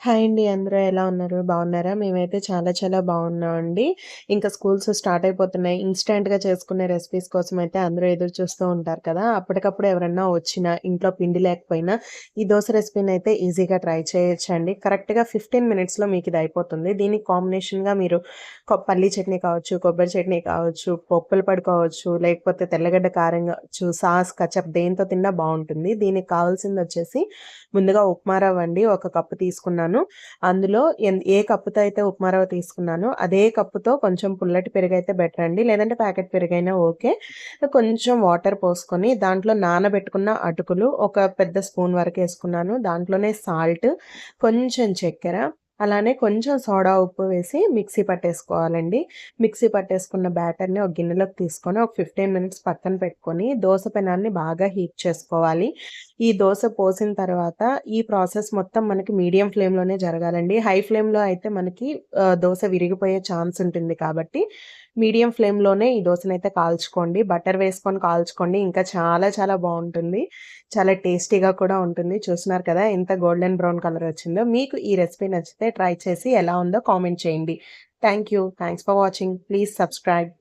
Hi అండి. అందరూ ఎలా ఉన్నారు? బాగున్నారా? మేమైతే చాలా చాలా బాగున్నామండి. ఇంకా స్కూల్స్ స్టార్ట్ అయిపోతున్నాయి. ఇన్‌స్టాంట్‌గా చేసుకునే రెసిపీస్ కోసమైతే అందరూ ఎదురు చూస్తూ ఉంటారు కదా! అప్పటికప్పుడు ఎవరన్నా వచ్చినా, ఇంట్లో పిండి లేకపోయినా ఈ దోస రెసిపీనైతే ఈజీగా ట్రై చేయొచ్చండి. కరెక్ట్‌గా 15 మినిట్స్‌లో మీకిది అయిపోతుంది. దీనికి కాంబినేషన్‌గా మీరు పల్లీ చట్నీ కావచ్చు, కొబ్బరి చట్నీ కావచ్చు, పప్పుల పొడి కావచ్చు, లేకపోతే తెల్లగడ్డ కారం కావచ్చు, సాస్, కచప్ దేనితో తిన్నా బావుంటుంది. దీనికి కావాల్సిందొచ్చేసి ముందుగా ఉప్మా రవ్వండి. ఒక కప్పు తీసుకున్నాను. అందులో ఏ కప్పుతో అయితే ఉప్మా రవ్వ తీసుకున్నానో, అదే కప్పుతో కొంచెం పుల్లటి పెరుగైతే బెటరండి. లేదంటే ప్యాకెట్ పెరుగైనా ఓకే. కొంచెం వాటర్ పోసుకొని, దాంట్లో నానబెట్టుకున్న అటుకులు ఒక పెద్ద స్పూన్ వరకేసుకున్నాను. దాంట్లోనే సాల్ట్, కొంచెం చక్కెర, అలానే కొంచెం సోడా ఉప్పు వేసి మిక్సీ పట్టేసుకోవాలండి. మిక్సీ పట్టేసుకున్న బ్యాటర్‌ని ఒక గిన్నెలోకి తీసుకొని, ఒక 15 మినిట్స్ పక్కన పెట్టుకొని, దోస పెనాన్ని బాగా హీట్ చేసుకోవాలి. ఈ దోస పోసిన తర్వాత ఈ ప్రాసెస్ మొత్తం మనకి మీడియం ఫ్లేమ్‌లోనే జరగాలండి. హై ఫ్లేమ్‌లో అయితే మనకి దోస విరిగిపోయే ఛాన్స్ ఉంటుంది కాబట్టి, మీడియం ఫ్లేమ్‌లోనే ఈ దోసనైతే కాల్చుకోండి. బటర్ వేసుకొని కాల్చుకోండి. ఇంకా చాలా చాలా బావుంటుంది. చాలా టేస్టీగా కూడా ఉంటుంది. చూస్తున్నారు కదా! ఎంత గోల్డెన్ బ్రౌన్ కలర్ వచ్చిందో. మీకు ఈ రెసిపీ నచ్చితే ట్రై చేసి ఎలా ఉందో కామెంట్ చేయండి. Thank you. Thanks for watching. Please subscribe.